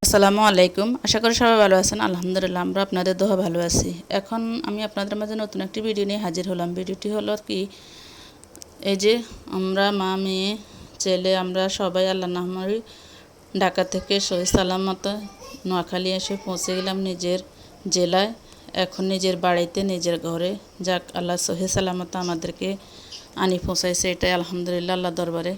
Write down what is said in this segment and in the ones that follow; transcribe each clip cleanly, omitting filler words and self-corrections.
আসসালামু আলাইকুম। আশা করি সবাই ভালো আছেন। আলহামদুলিল্লাহ আমরা আপনাদের দোয়া ভালো আছি। এখন আমি আপনাদের মাঝে নতুন একটি ভিডিও নিয়ে হাজির হলাম। ভিডিওটি হলো কি, এই যে আমরা মা মেয়ে ছেলে আমরা সবাই আল্লাহ নাহমারি ঢাকা থেকে সহি সালামত নোয়াখালী এসে পৌঁছে গেলাম নিজের জেলায়। এখন নিজের বাড়িতে নিজের ঘরে, যাক আল্লাহ সহি সালামত আমাদেরকে আনি পৌঁছাইছে, এটাই আলহামদুলিল্লাহ আল্লাহ দরবারে।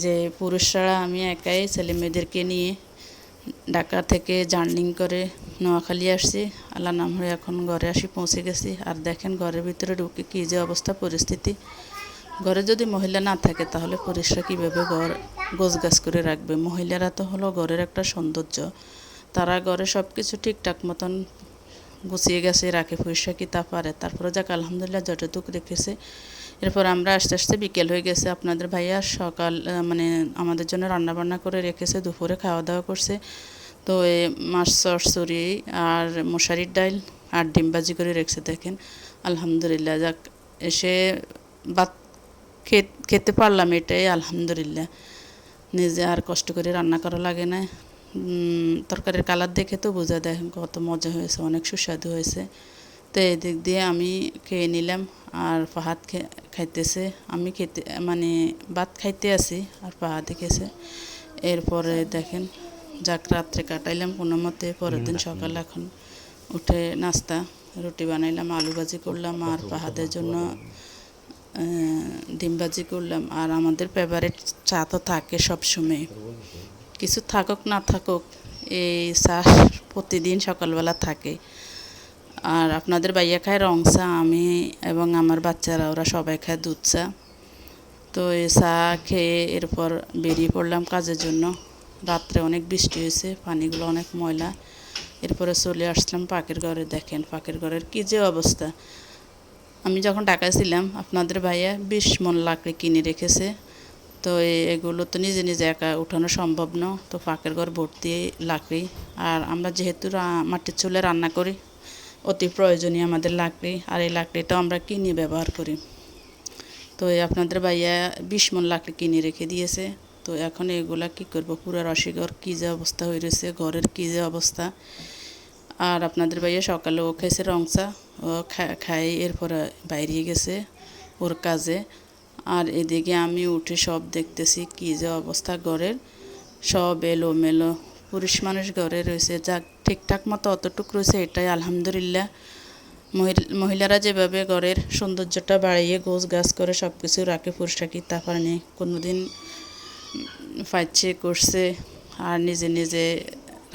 যে পুরুষরা আমি একাই ছেলে মেয়েদেরকে নিয়ে ঢাকা থেকে জার্নিং করে নোয়াখালী আসছি। আল্লাহ নাম হয়ে এখন ঘরে আসি পৌঁছে গেছি। আর দেখেন ঘরের ভিতরে ঢুকে কী যে অবস্থা পরিস্থিতি। ঘরে যদি মহিলা না থাকে তাহলে পুরুষরা কীভাবে ঘর গোছগাছ করে রাখবে? মহিলারা তো হলো ঘরের একটা সৌন্দর্য। তারা ঘরে সব কিছু ঠিকঠাক মতন গুছিয়ে গেছে রাখে, পয়সা কি তা পারে। তারপরে যাক আলহামদুলিল্লাহ যতটুকু রেখেছে। এরপর আমরা আস্তে আস্তে বিকেল হয়ে গেছে। আপনাদের ভাইয়া সকাল আমাদের জন্য রান্নাবান্না করে রেখেছে, দুপুরে খাওয়া দাওয়া করছে। তো এই মাছ চচ্চড়ি আর মশারির ডাল আর ডিম ভাজি করে রেখেছে। দেখেন আলহামদুলিল্লাহ, যাক এসে ভাত খেতে পারলাম, এটাই আলহামদুলিল্লাহ। নিজে আর কষ্ট করে রান্না করা লাগে না। তরকারির কালার দেখে তো বোঝা দেয় কত মজা হয়েছে, অনেক সুস্বাদু হয়েছে। তো এদিক দিয়ে আমি খেয়ে নিলাম আর ফাহাদ খাইতেছে। আমি খেতে ভাত খাইতে আছি আর ফাহাদে খেয়েছে। এরপরে দেখেন যাক রাত্রে কাটাইলাম কোনো মতে। পরের দিন সকালে এখন উঠে নাস্তা রুটি বানাইলাম, আলু ভাজি করলাম আর ফাহাদের জন্য ডিম ভাজি করলাম। আর আমাদের ফেভারিট চা তো থাকে সবসময়, কিছু থাকুক না থাকুক এই চা প্রতিদিন সকালবেলা থাকে। আর আপনাদের ভাইয়া খায় রং চা, আমি এবং আমার বাচ্চারা ওরা সবাই খায় দুধ চা। তো এই চা খেয়ে এরপর বেরিয়ে পড়লাম কাজের জন্য। রাত্রে অনেক বৃষ্টি হয়েছে, পানিগুলো অনেক ময়লা। এরপরে চলে আসলাম পাকের ঘরে। দেখেন পাকের ঘরের কী যে অবস্থা। আমি যখন ঢাকায় ছিলাম আপনাদের ভাইয়া 20 মণ লাকড়ি কিনে রেখেছে। তো এগুলো তো নিজে নিজে একা উঠানো সম্ভব না। তো পাকের ঘর ভর্তি লাকড়ি। আর আমরা যেহেতু মাটির চুলে রান্না করি, অতি প্রয়োজনীয় আমাদের লাকড়ি। আর এই লাকড়িটাও আমরা কিনে ব্যবহার করি। তো আপনাদের ভাইয়া 20 মণ লাকড়ি কিনে রেখে দিয়েছে। তো এখন এগুলা কি করব, পুরো রসিঘর কী যে অবস্থা হয়ে রয়েছে, ঘরের কী যে অবস্থা। আর আপনাদের ভাইয়া সকালে ও খেয়েছে রং চা, ও খাই এরপরে বাইরে গেছে ওর কাজে। আর এদিকে আমি উঠে সব দেখতেছি কী যে অবস্থা ঘরের, সব এলোমেলো। পুরুষ মানুষ ঘরে রয়েছে, যাক ঠিকঠাক মতো অতটুকু রয়েছে, এটাই আলহামদুলিল্লাহ। মহিলারা যেভাবে ঘরের সৌন্দর্যটা বাড়িয়ে গোছ গাছ করে সব কিছু রাখে, পুরুষরা কি তা পারেনি? কোনো দিন পাইছে করছে আর নিজে নিজে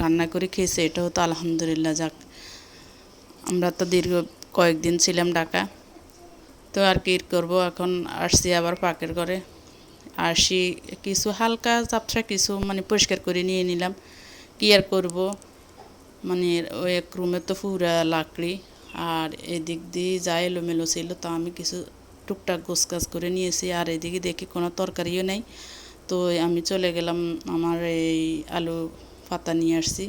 রান্না করে খেয়েছে, এটাও তো আলহামদুলিল্লাহ। যাক আমরা তো দীর্ঘ কয়েকদিন ছিলাম ঢাকা, তো আর কি করব, এখন আসছি আবার পাকের ঘরে। আসি কিছু হালকা চাপসা কিছু পরিষ্কার করে নিয়ে নিলাম, কি আর করব। ওই এক রুমে তো পুরা লাকড়ি আর এদিক দিয়ে যা এলোমেলো ছিল, তো আমি কিছু টুকটাক গোছগাছ করে নিয়েছি। আর এদিকে দেখি কোনো তরকারিও নেই। তো আমি চলে গেলাম, আমার এই আলু পাতা নিয়ে আসছি।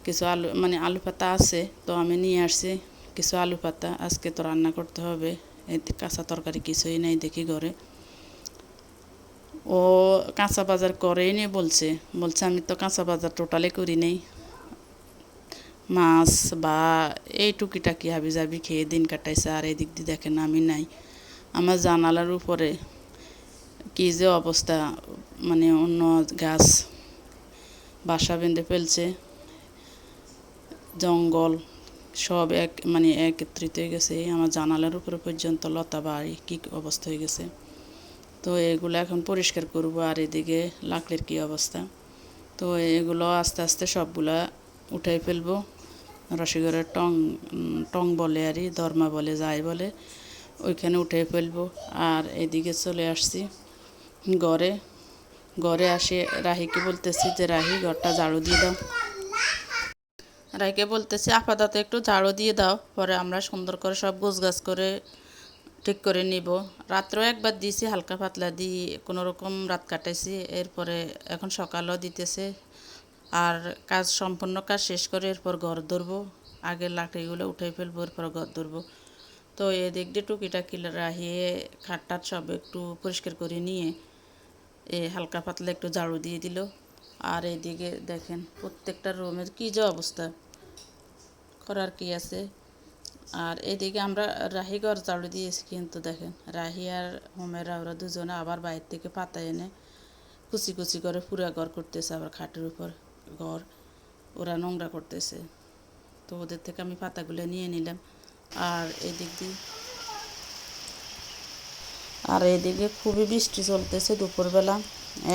কিছু আলু পাতা আছে, তো আমি নিয়ে আসছি কিছু আলু পাতা। আজকে তো রান্না করতে হবে, এতে কাঁচা তরকারি কিছুই নেই দেখি ঘরে। ও কাঁচা বাজার করেই নি বলছে, আমি তো কাঁচা বাজার টোটালি করি নেই। মাছ বা এই টুকিটাকি হাবি জাবি খেয়ে দিন কাটাইছে। আর এদিক দিয়ে দেখেন আমি নাই, আমার জানালার উপরে কী যে অবস্থা, অন্য গাছ বাসা বেঁধে ফেলছে, জঙ্গল সব একত্রিত হয়ে গেছে। আমার জানালার উপরে পর্যন্ত লতা বাড়ি কী অবস্থা হয়ে গেছে। তো এগুলো এখন পরিষ্কার করব। আর এদিকে লাকড়ির কী অবস্থা, তো এগুলো আস্তে আস্তে সবগুলা উঠাই ফেলবো। রসিঘরের টং বলে আরই দরমা বলে যাই বলে, ওইখানে উঠে ফেলবো। আর এদিকে চলে আসছি ঘরে। আসে রাহিকে বলতেছি যে রাহি ঘরটা ঝাড়ু দিয়ে দাও। রাহিকে বলতেছি আপাতত একটু ঝাড়ু দিয়ে দাও, পরে আমরা সুন্দর করে সব গোছগাছ করে ঠিক করে নিব। রাত্রেও একবার দিয়েছি হালকা পাতলা দিয়ে কোনো রকম রাত কাটাইছি। এরপরে এখন সকালও দিতেছে। আর সম্পূর্ণ কাজ শেষ করে এরপর ঘর ধরবো। আগের লাকড়িগুলো উঠে ফেলবো, এরপর ঘর ধরবো। তো এদিক দিয়ে টুকিটাকি রাহিয়ে খাটটাট সব একটু পরিষ্কার করে নিয়ে হালকা পাতলা একটু ঝাড়ু দিয়ে দিল। আর এদিকে দেখেন প্রত্যেকটা রুমের কী যে অবস্থা, করার কি আছে। আর এদিকে আমরা রাহি ঘর ঝাড়ু দিয়েছি, কিন্তু দেখেন রাহি আর হোমেরা ওরা দুজনে আবার বাইরে থেকে পাতা এনে কুচি কুচি করে পুরা ঘর করতেছে, আবার খাটের উপর ঘর ওরা নোংরা করতেছে। তো ওদের থেকে আমি পাতাগুলো নিয়ে নিলাম। আর এদিকে খুবই বৃষ্টি চলতেছে দুপুরবেলা,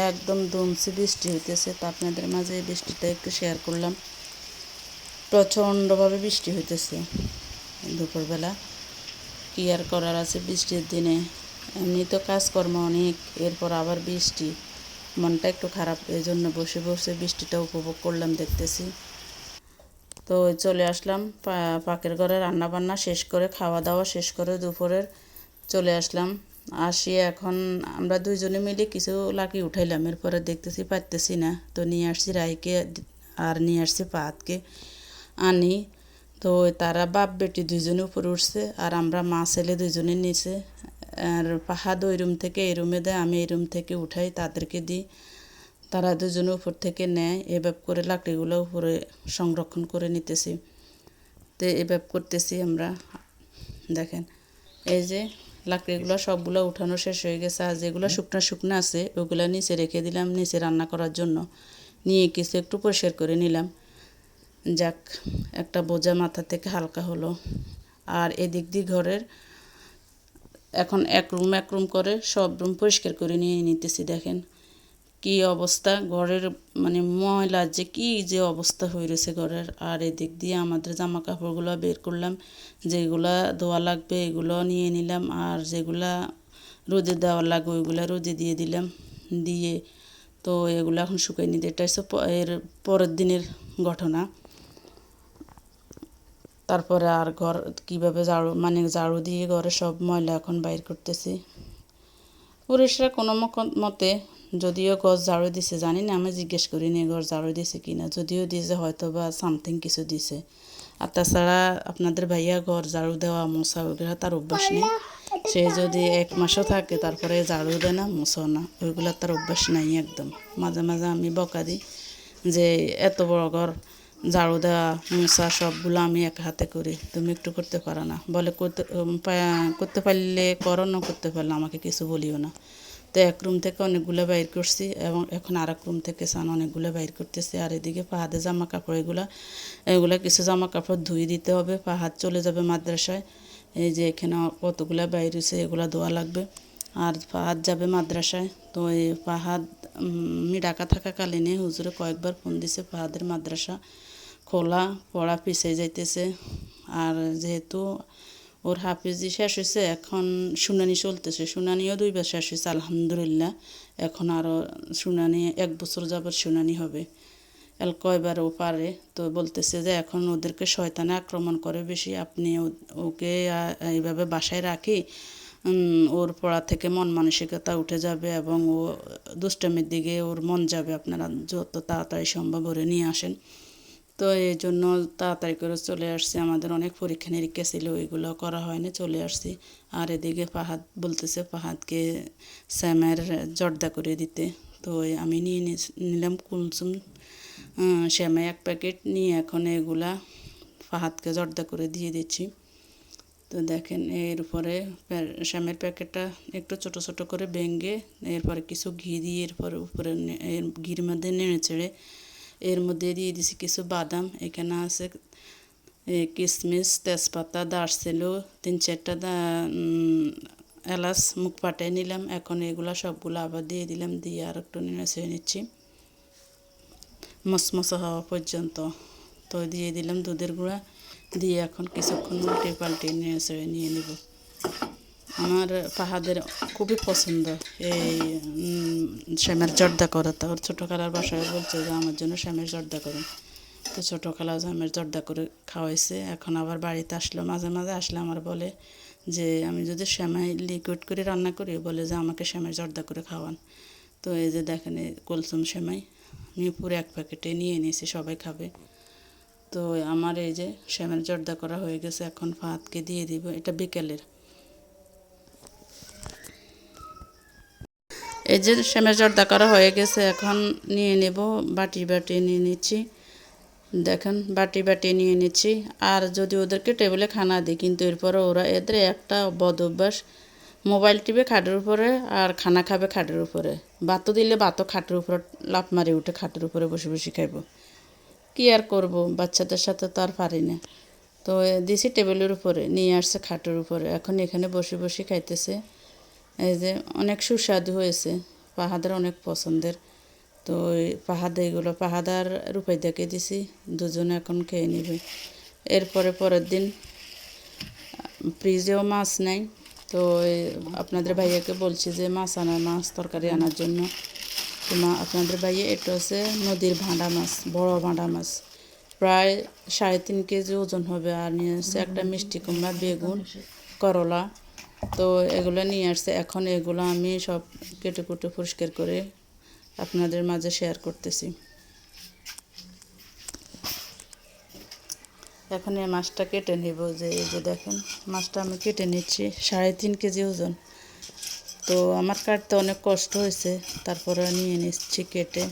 একদম দুমসি বৃষ্টি হইতেছে। তা আপনাদের মাঝে এই বৃষ্টিটা একটু শেয়ার করলাম। প্রচণ্ডভাবে বৃষ্টি হইতেছে দুপুরবেলা, কি আর করার আছে বৃষ্টির দিনে। এমনি তো কাজকর্ম অনেক, এরপর আবার বৃষ্টি, মনটা একটু খারাপ, এই জন্য বসে বসে বৃষ্টিটা উপভোগ করলাম, দেখতেছি। তো চলে আসলাম পাকের ঘরে, রান্না বান্না শেষ করে খাওয়া দাওয়া শেষ করে দুপুরের চলে আসলাম। আসি এখন আমরা দুইজনে মিলে কিছু লাকি উঠাইলাম, এরপরে দেখতেছি পারতেছি না, তো নিয়ে আসছি রাইকে আর নিয়ে আসছি পাহাতকে আনি। তো তারা বাপ বেটি দুইজনে উপরে উঠছে, আর আমরা মা ছেলে দুইজনে নিচে। আর পাহাদ ওই রুম থেকে এই রুমে দেয়, আমি এই রুম থেকে উঠাই তাদেরকে দিই, তারা দুজনে উপর থেকে নেয়। এভাবে করে লাকড়িগুলো উপরে সংরক্ষণ করে নিতেছি। তো এভাবে করতেছি আমরা। দেখেন এই যে লাকড়িগুলো সবগুলো উঠানো শেষ হয়ে গেছে, আর যেগুলো শুকনো শুকনো আছে ওগুলো নিচে রেখে দিলাম নিচে রান্না করার জন্য। নিয়ে কিছু একটু পরিষ্কার করে নিলাম, যাক একটা বোঝা মাথা থেকে হালকা হলো। আর এদিক দিয়ে ঘরের এখন এক রুম করে সব রুম পরিষ্কার করে নিয়ে নিতেছি। দেখেন কি অবস্থা ঘরের, মানে ময়লা যে কি যে অবস্থা হয়ে রয়েছে ঘরের। আর এদিক দিয়ে আমাদের জামা কাপড়গুলো বের করলাম, যেগুলা ধোয়া লাগবে এগুলো নিয়ে নিলাম, আর যেগুলা রোদে দেওয়া লাগবে ওইগুলো রোদে দিয়ে দিলাম। দিয়ে তো এগুলো এখন শুকাই নিতে, এটা হচ্ছে এর পরের দিনের ঘটনা। তারপরে আর ঘর কীভাবে ঝাড়ু দিয়ে ঘরে সব ময়লা এখন বাইর করতেছি। পুরুষরা কোনো মতে, যদিও ঘর ঝাড়ু দিছে জানি না, আমি জিজ্ঞেস করি নি ঘর ঝাড়ু দিছে কিনা, যদিও দিয়েছে হয়তো বা সামথিং কিছু দিছে। আর তাছাড়া আপনাদের ভাইয়া ঘর ঝাড়ু দেওয়া মোছা ওইগুলো তার অভ্যাস নেই। সে যদি 1 মাসও থাকে তারপরে ঝাড়ু দেয় না মোছাও না, ওইগুলো তার অভ্যাস নাই একদম। মাঝে মাঝে আমি বকা দিই যে এত বড় ঘর ঝাড়ু দেওয়া মোছা সবগুলো আমি এক হাতে করি, তুমি একটু করতে পারো না। বলে করতে পারলে করো, না করতে পারলে আমাকে কিছু বলিও না। তো এক রুম থেকে অনেকগুলো বাইর করছি, এবং এখন আর এক রুম থেকে অনেকগুলো বাইর করতেছি। আর এদিকে পাহাদের জামা কাপড় এগুলা কিছু জামা কাপড় ধুয়ে দিতে হবে, পাহাদ চলে যাবে মাদ্রাসায়। এই যে এখানে কতগুলো বাইর হয়েছে, এগুলো ধোয়া লাগবে। আর পাহাদ যাবে মাদ্রাসায়। তো এই পাহাদ আমি ঢাকা থাকাকালীনে হুজুরে কয়েকবার ফোন দিছে, পাহাদের মাদ্রাসা খোলা, পড়া পিছিয়ে যাইতেছে। আর যেহেতু ওর হাফিজি শেষ হয়েছে, এখন শুনানি চলতেছে, শুনানিও 2 বার শেষ হয়েছে আলহামদুলিল্লাহ। এখন আরও শুনানি 1 বছর যাবত শুনানি হবে, কয়বারও পারে। তো বলতেছে যে এখন ওদেরকে শয়তানে আক্রমণ করে বেশি, আপনি ওকে এইভাবে বাসায় রাখি, ওর পড়া থেকে মন মানসিকতা উঠে যাবে এবং ও দুষ্টামির দিকে ওর মন যাবে, আপনারা যত তাড়াতাড়ি সম্ভব ওরে নিয়ে আসেন। তো এই জন্য তাড়াতাড়ি করে চলে আসছি, আমাদের অনেক পরীক্ষা নিরীক্ষা ছিল, ওইগুলো করা হয়নি, চলে আসছি। আর এদিকে পাহাদ বলতেছে পাহাদকে স্যামের জর্দা করে দিতে। তো আমি নিয়ে নিলাম কুলসুম শ্যামাই 1 প্যাকেট নিয়ে এখন এগুলা ফাহাদকে জর্দা করে দিয়ে দিচ্ছি। তো দেখেন এর উপরে শ্যামের প্যাকেটটা একটু ছোট ছোট করে ভেঙে, এরপরে কিছু ঘি দিয়ে এরপরে উপরে ঘির মধ্যে নেড়ে চেড়ে এর মধ্যে দিয়ে দিছি কিছু বাদাম, এখানে আছে কিশমিশ, তেজপাতা, দারচিনি, 3-4টা এলাচ মুখ ফাটিয়ে নিলাম। এখন এগুলা সবগুলো আবার দিয়ে দিলাম, দিয়ে আর একটু নেড়ে চেড়ে নিচ্ছি মচমচা হওয়া পর্যন্ত। তো দিয়ে দিলাম দুধের গুঁড়া, দিয়ে এখন কিছুক্ষণ উল্টে পাল্টে নেড়ে চেড়ে নিয়ে নেব। আমার পাহাদের খুবই পছন্দ এই শ্যামের জর্দা করাটা। ওর ছোটো খালার বাসায় বলছে যে আমার জন্য শ্যামের জর্দা করুন, তো ছোটো খালা শ্যামের জর্দা করে খাওয়াইছে। এখন আবার বাড়িতে আসলো, মাঝে মাঝে আসলে আমার বলে যে আমি যদি শ্যামাই লিকুইড করে রান্না করি, বলে যে আমাকে শ্যামের জর্দা করে খাওয়ান। তো এই যে দেখেন এই কলসুম শ্যামাই আমি পুরো 1 প্যাকেটে নিয়ে নিয়েছি, সবাই খাবে। তো আমার এই যে শ্যামের জর্দা করা হয়ে গেছে, এখন ফাহাদকে দিয়ে দিব। এটা বিকেলের। এই যে সেমের জর্দা করা হয়ে গেছে, এখন নিয়ে নেব, বাটি নিয়ে নিচ্ছি। দেখেন বাটি নিয়ে নিচ্ছি। আর যদি ওদেরকে টেবিলে খানা দিই, কিন্তু এরপরে এদের একটা বদ অভ্যাস, মোবাইল টিপে খাটের উপরে আর খানা খাবে খাটের উপরে। ভাতও দিলে ভাতও খাটের উপরে লাফ মারি উঠে খাটের উপরে বসে বসে খাইব। কী আর করব, বাচ্চাদের সাথে তো আর পারি না। তো দিছি টেবিলের উপরে, নিয়ে আসছে খাটের উপরে, এখন এখানে বসে বসে খাইতেছে। এই যে অনেক সুস্বাদু হয়েছে, পাহাদের অনেক পছন্দের। তো এগুলো পাহাদার রূপাইদাকে দিছি, দুজনে এখন খেয়ে নেবে। এরপরে পরের দিন ফ্রিজেও মাছ নাই, তো আপনাদের ভাইয়াকে বলছি যে মাছ তরকারি আনার জন্য। তো আপনাদের ভাইয়া এটা হচ্ছে নদীর ভাঁড়া মাছ, বড় ভাঁড়া মাছ, প্রায় 3.5 কেজি ওজন হবে। আর নিয়ে আসছে একটা মিষ্টি কুমড়া, বেগুন, করলা। তো এগুলো নিয়ে আসছে, এখন এগুলো আমি সব কেটে কুটে পরিষ্কার করে আপনাদের মাঝে শেয়ার করতেছি। এখন এই মাছটা কেটে নেব। এই যে দেখেন মাছটা আমি কেটে নিচ্ছি, 3.5 কেজি ওজন। তো আমার কাটতে অনেক কষ্ট হয়েছে, তারপরে নিয়ে নিচ্ছি কেটে।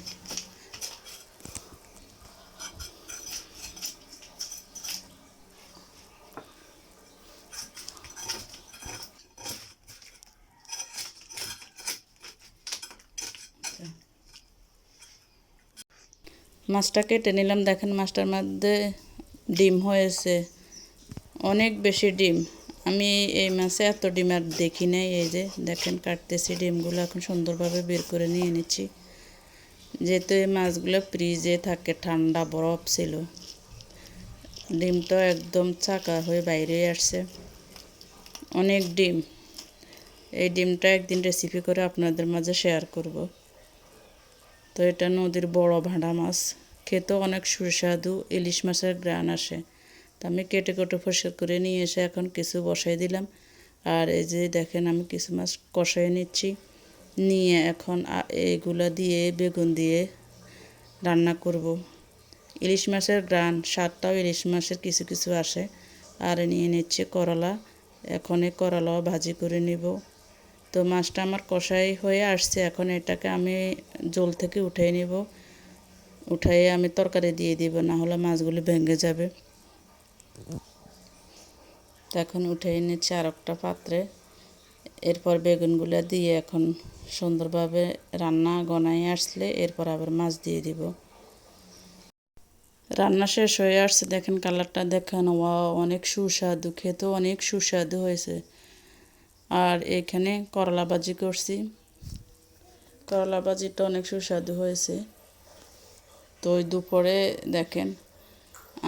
মাছটা কেটে নিলাম। দেখেন মাছটার মধ্যে ডিম হয়েছে, অনেক বেশি ডিম। আমি এই মাছে এত ডিম আর দেখি নাই। এই যে দেখেন কাটতেছি, ডিমগুলো এখন সুন্দরভাবে বের করে নিয়ে নিচ্ছি। যেহেতু এই মাছগুলো ফ্রিজে থাকে, ঠান্ডা বরফ ছিল, ডিমটা একদম চাকা হয়ে বাইরে আসছে, অনেক ডিম। এই ডিমটা একদিন রেসিপি করে আপনাদের মাঝে শেয়ার করব। তো এটা নদীর বড় ভাঁড়া মাছ, খেতেও অনেক সুস্বাদু, ইলিশ মাছের ঘ্রাণ আসে। তো আমি কেটে পরিষ্কার করে নিয়ে এসে এখন কিছু বসাই দিলাম। আর এই যে দেখেন আমি কিছু মাছ কষাই নিচ্ছি, নিয়ে এখন এইগুলা দিয়ে বেগুন দিয়ে রান্না করব। ইলিশ মাছের ঘ্রাণ স্বাদটাও ইলিশ মাছের কিছু কিছু আসে। আর নিয়ে নিচ্ছি করলা, এখন এই করলাও ভাজি করে নিব। তো মাছটা আমার কষাই হয়ে আসছে, এখন এটাকে আমি জল থেকে উঠিয়ে নিব। উঠাইয়ে আমি তরকারি দিয়ে দিব, না হলে মাছগুলি ভেঙে যাবে। তো এখন উঠিয়ে নিচ্ছি আর একটা পাত্রে। এরপর বেগুনগুলো দিয়ে এখন সুন্দরভাবে রান্না গনাই আসলে এরপর আবার মাছ দিয়ে দিব। রান্না শেষ হয়ে আসছে, দেখেন কালারটা দেখেন, অনেক সুস্বাদু, খেতেও অনেক সুস্বাদু হয়েছে। আর এখানে করলা ভাজি করছি, করলা ভাজিটা অনেক সুস্বাদু হয়েছে। তো ওই দুপুরে দেখেন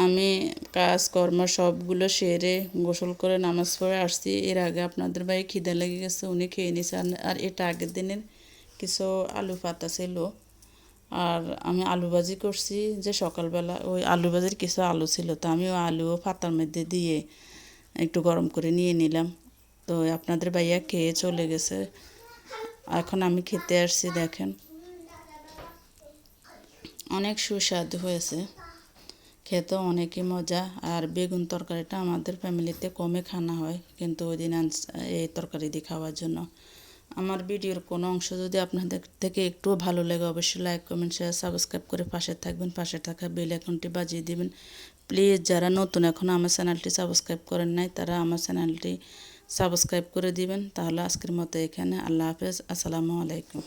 আমি কাজকর্ম সবগুলো সেরে গোসল করে নামাজ পড়ে আসছি। এর আগে আপনাদের ভাই খিদে লেগে গেছে, উনি খেয়ে নিয়েছে। আর এটা আগের দিনের কিছু আলু পাতা ছিল, আর আমি আলু ভাজি করছি যে সকালবেলা, ওই আলু ভাজির কিছু আলু ছিল, তো আমি ওই আলুও পাতার মধ্যে দিয়ে একটু গরম করে নিয়ে নিলাম। তো আপনাদের ভাইয়া খেয়ে চলে গেছে, এখন আমি খেতে আসছি। দেখেন অনেক সুস্বাদু হয়েছে, খেতে অনেকই মজা। আর বেগুন তরকারিটা আমাদের ফ্যামিলিতে কমে খাওয়া হয়, কিন্তু ওই দিন এই তরকারি দিয়ে খাওয়ার জন্য। আমার ভিডিওর কোনো অংশ যদি আপনাদের থেকে একটুও ভালো লাগে, অবশ্যই লাইক কমেন্ট শেয়ার সাবস্ক্রাইব করে পাশে থাকবেন। পাশে থাকা বেল আইকনটি বাজিয়ে দিবেন প্লিজ। যারা নতুন এখন আমার চ্যানেলটি সাবস্ক্রাইব করেন নাই, তারা আমার চ্যানেলটি সাবস্ক্রাইব করে দিবেন। তাহলে আজকের মতো এখানে, আল্লাহ হাফেজ, আসসালামু আলাইকুম।